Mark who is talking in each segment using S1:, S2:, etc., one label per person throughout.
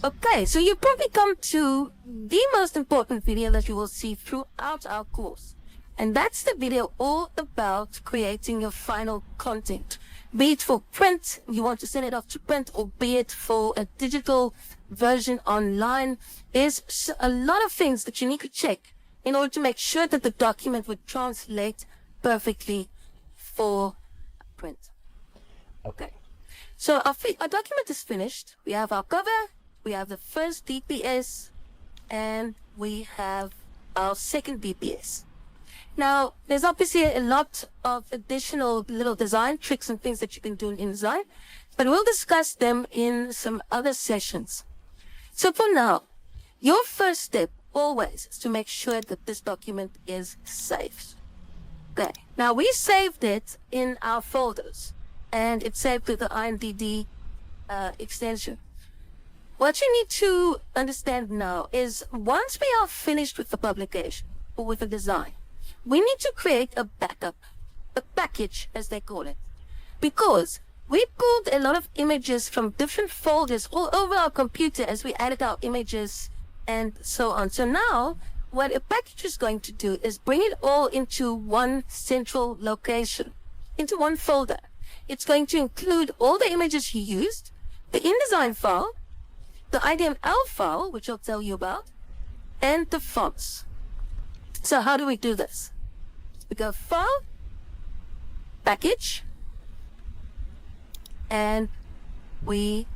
S1: Okay, so you probably come to the most important video that you will see throughout our course. And that's the video all about creating your final content. Be it for print, you want to send it off to print, or be it for a digital version online. There's a lot of things that you need to check in order to make sure that the document would translate perfectly for print. Okay, so our document is finished. We have our cover, we have the first DPS, and we have our second DPS. Now, there's obviously a lot of additional little design tricks and things that you can do in InDesign, but we'll discuss them in some other sessions. So for now, your first step always is to make sure that this document is saved. Okay, now we saved it in our folders, and it's saved with the InDD extension. What you need to understand now is once we are finished with the publication or with the design, we need to create a backup, a package as they call it, because we pulled a lot of images from different folders all over our computer as we added our images and so on. So now what a package is going to do is bring it all into one central location, into one folder. It's going to include all the images you used, the InDesign file, the IDML file, which I'll tell you about, and the fonts. So how do we do this? We go File, Package, and we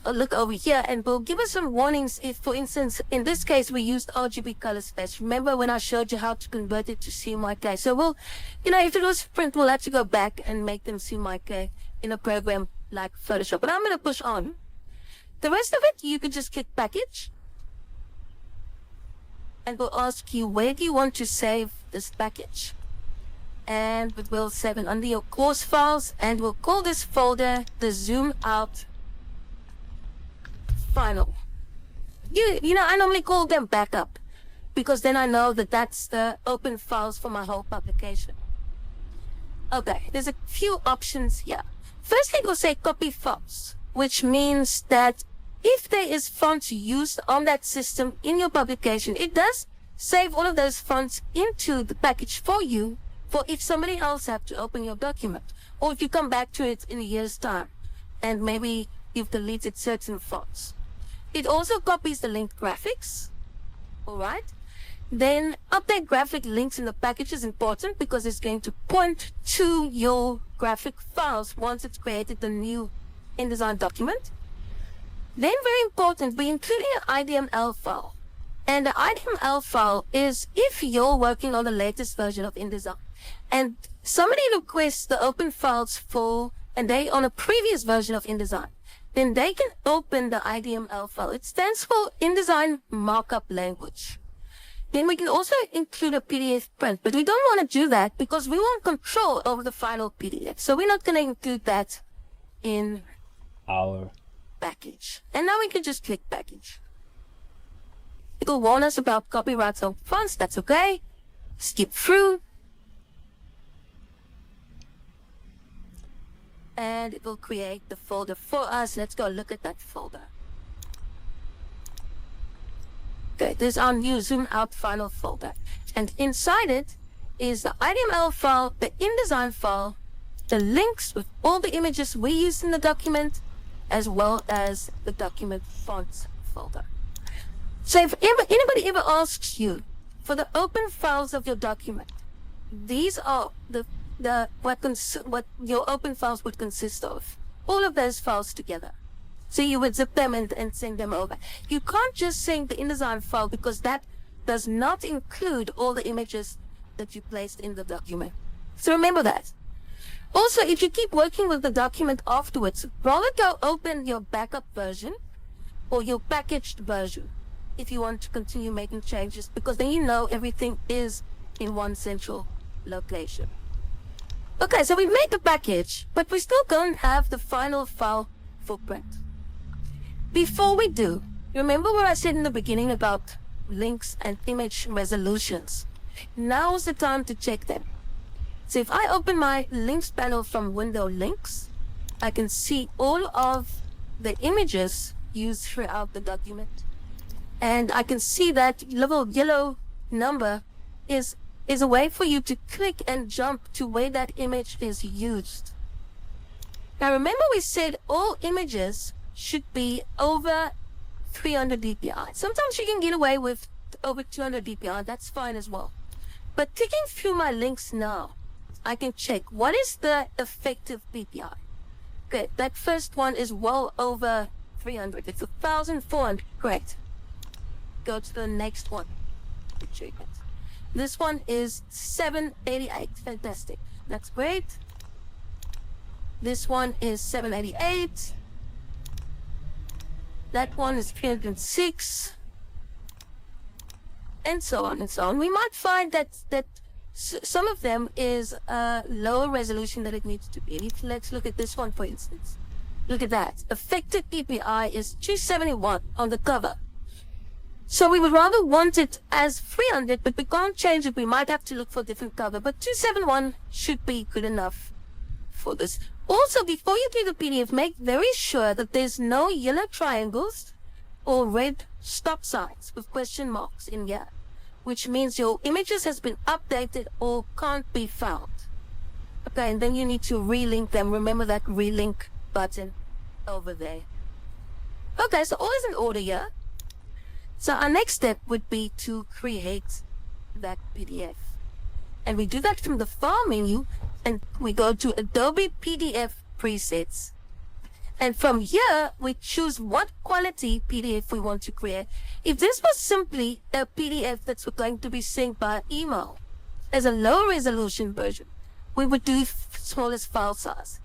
S1: look over here, and we'll give us some warnings if, for instance, in this case, we used RGB color space. Remember when I showed you how to convert it to CMYK? So we'll, if it was print, we'll have to go back and make them CMYK in a program like Photoshop. But I'm going to push on. The rest of it, you could just click Package, and we'll ask you, where do you want to save this package? And we will save it under your course files, and we'll call this folder the Zoom Out Final. I normally call them backup, because then I know that that's the open files for my whole publication. Okay, there's a few options here. Firstly, we'll say copy files, which means that if there is fonts used on that system in your publication, it does save all of those fonts into the package for you, for if somebody else have to open your document, or if you come back to it in a year's time and maybe you've deleted certain fonts. It also copies the linked graphics. All right. Then update graphic links in the package is important because it's going to point to your graphic files once it's created the new InDesign document. Then very important, we're including an IDML file. And the IDML file is if you're working on the latest version of InDesign and somebody requests the open files and they on a previous version of InDesign, then they can open the IDML file. It stands for InDesign Markup Language. Then we can also include a PDF print, but we don't want to do that because we want control over the final PDF. So we're not going to include that in
S2: our
S1: package. And now we can just click Package. It will warn us about copyrights on fonts. That's okay. Skip through. And it will create the folder for us. Let's go look at that folder. Okay, there's our new Zoom Out Final folder. And inside it is the IDML file, the InDesign file, the links with all the images we used in the document, as well as the document fonts folder. So if anybody ever asks you for the open files of your document, these are what your open files would consist of. All of those files together. So you would zip them and send them over. You can't just send the InDesign file because that does not include all the images that you placed in the document. So remember that. Also, if you keep working with the document afterwards, rather go open your backup version or your packaged version if you want to continue making changes, because then you know everything is in one central location. Okay, so we made the package, but we still don't have the final file for print. Before we do, remember what I said in the beginning about links and image resolutions? Now's the time to check them. So if I open my links panel from window links, I can see all of the images used throughout the document. And I can see that little yellow number is a way for you to click and jump to where that image is used. Now remember we said all images should be over 300 dpi. Sometimes you can get away with over 200 dpi, that's fine as well. But clicking through my links now, I can check what is the effective dpi. Okay, that first one is well over 300. It's 1,400, correct. Go to the next one. Check it. This one is 788, fantastic. That's great. This one is 788. That one is 306. And so on and so on. We might find that some of them is lower resolution than it needs to be. Let's look at this one, for instance. Look at that. Effective PPI is 271 on the cover. So we would rather want it as 300, but we can't change it. We might have to look for a different cover. But 271 should be good enough for this. Also, before you do the PDF, make very sure that there's no yellow triangles or red stop signs with question marks in here, which means your images has been updated or can't be found. Okay, and then you need to relink them. Remember that relink button over there. Okay, so all is in order here. So our next step would be to create that PDF. And we do that from the File menu, and we go to Adobe PDF Presets. And from here, we choose what quality PDF we want to create. If this was simply a PDF that's going to be sent by email as a low resolution version, we would do smallest file size.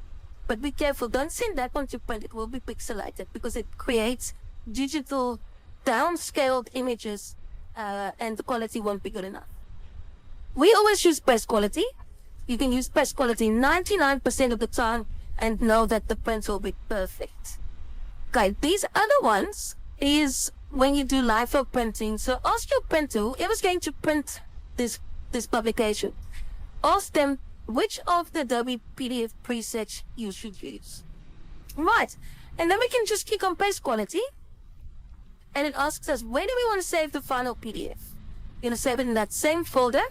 S1: But be careful, don't send that one to print. It will be pixelated because it creates digital downscaled images and the quality won't be good enough. We always use press quality. You can use press quality 99% of the time and know that the print will be perfect. Okay, these other ones is when you do LIFO printing. So ask your printer, whoever's going to print this publication, ask them which of the Adobe PDF presets you should use. Right, and then we can just click on paste quality, and it asks us, where do we want to save the final PDF? We're going to save it in that same folder.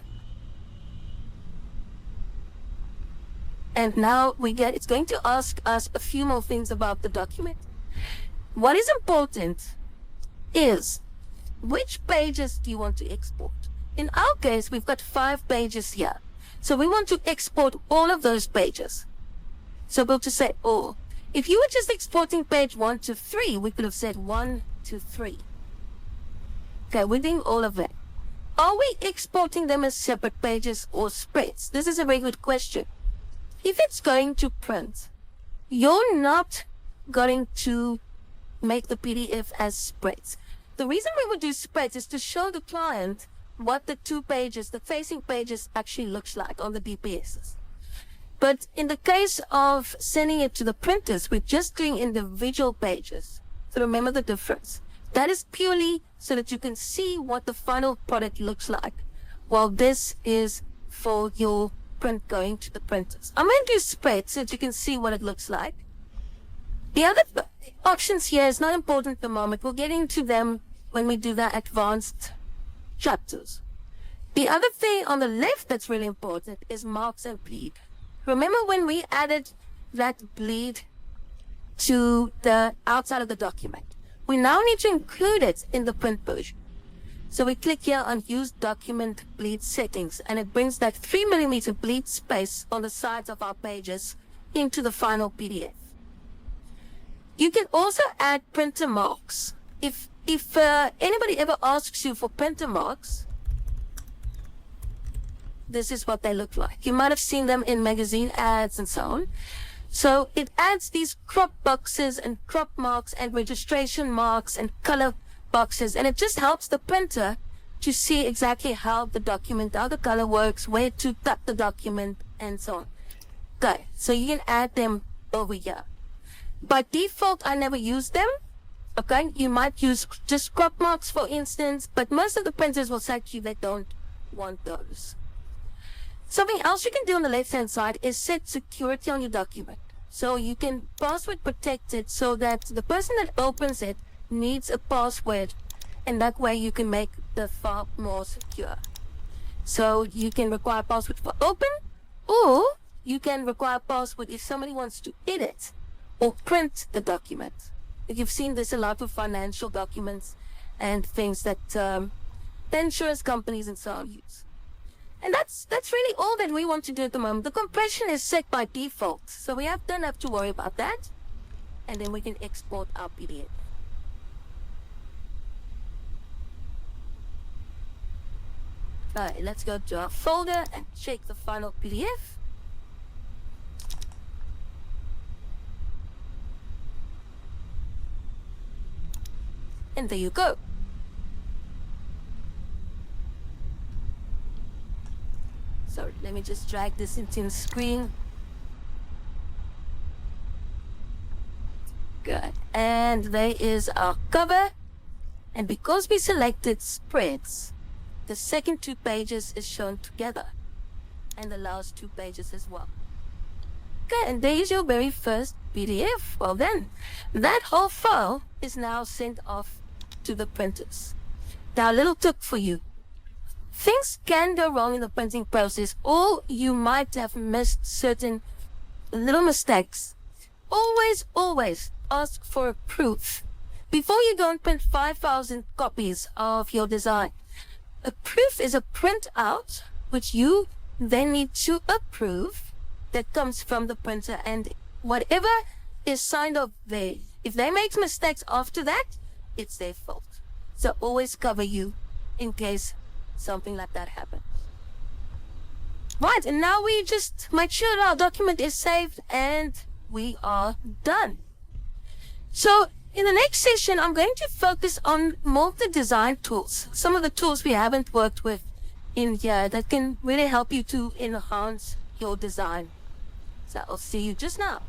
S1: And now it's going to ask us a few more things about the document. What is important is which pages do you want to export? In our case, we've got 5 pages here. So we want to export all of those pages. So we'll just say all. If you were just exporting page 1 to 3, we could have said 1 to 3. Okay, we're doing all of that. Are we exporting them as separate pages or spreads? This is a very good question. If it's going to print, you're not going to make the PDF as spreads. The reason we would do spreads is to show the client what the 2 pages, the facing pages, actually looks like on the DPSs. But in the case of sending it to the printers, we're just doing individual pages. So remember the difference. That is purely so that you can see what the final product looks like, while this is for your print going to the printers. I'm going to do spreads so that you can see what it looks like. The other options here is not important at the moment. We'll get into them when we do the advanced chapters. The other thing on the left that's really important is marks and bleed. Remember when we added that bleed to the outside of the document? We now need to include it in the print version. So we click here on Use Document Bleed Settings, and it brings that 3mm bleed space on the sides of our pages into the final PDF. You can also add printer marks. If anybody ever asks you for printer marks, this is what they look like. You might have seen them in magazine ads and so on. So it adds these crop boxes and crop marks and registration marks and color boxes, and it just helps the printer to see exactly how the color works, where to tuck the document, and so on. Okay, so you can add them over here. By default, I never use them. Okay, you might use just crop marks, for instance, but most of the printers will say to you they don't want those. Something else you can do on the left-hand side is set security on your document. So you can password protect it so that the person that opens it needs a password, and that way you can make the file more secure. So you can require password for open, or you can require password if somebody wants to edit or print the document. You've seen this a lot with financial documents and things that the insurance companies and so on use. And that's really all that we want to do at the moment. The compression is set by default, so we don't have to worry about that. And then we can export our PDF. Alright, let's go to our folder and check the final PDF. And there you go. Sorry, let me just drag this into the screen. Good. And there is our cover. And because we selected spreads, the second 2 pages is shown together. And the last 2 pages as well. Okay, and there is your very first PDF. Well then, that whole file is now sent off to the printers. Now, a little tip for you. Things can go wrong in the printing process, or you might have missed certain little mistakes. Always ask for a proof. Before you go and print 5,000 copies of your design, a proof is a printout which you then need to approve that comes from the printer, and whatever is signed off there, if they make mistakes after that, it's their fault. So always cover you in case something like that happens. Right, and now we just make sure our document is saved and we are done. So in the next session, I'm going to focus on more of the design tools, some of the tools we haven't worked with in here that can really help you to enhance your design. So I'll see you just now.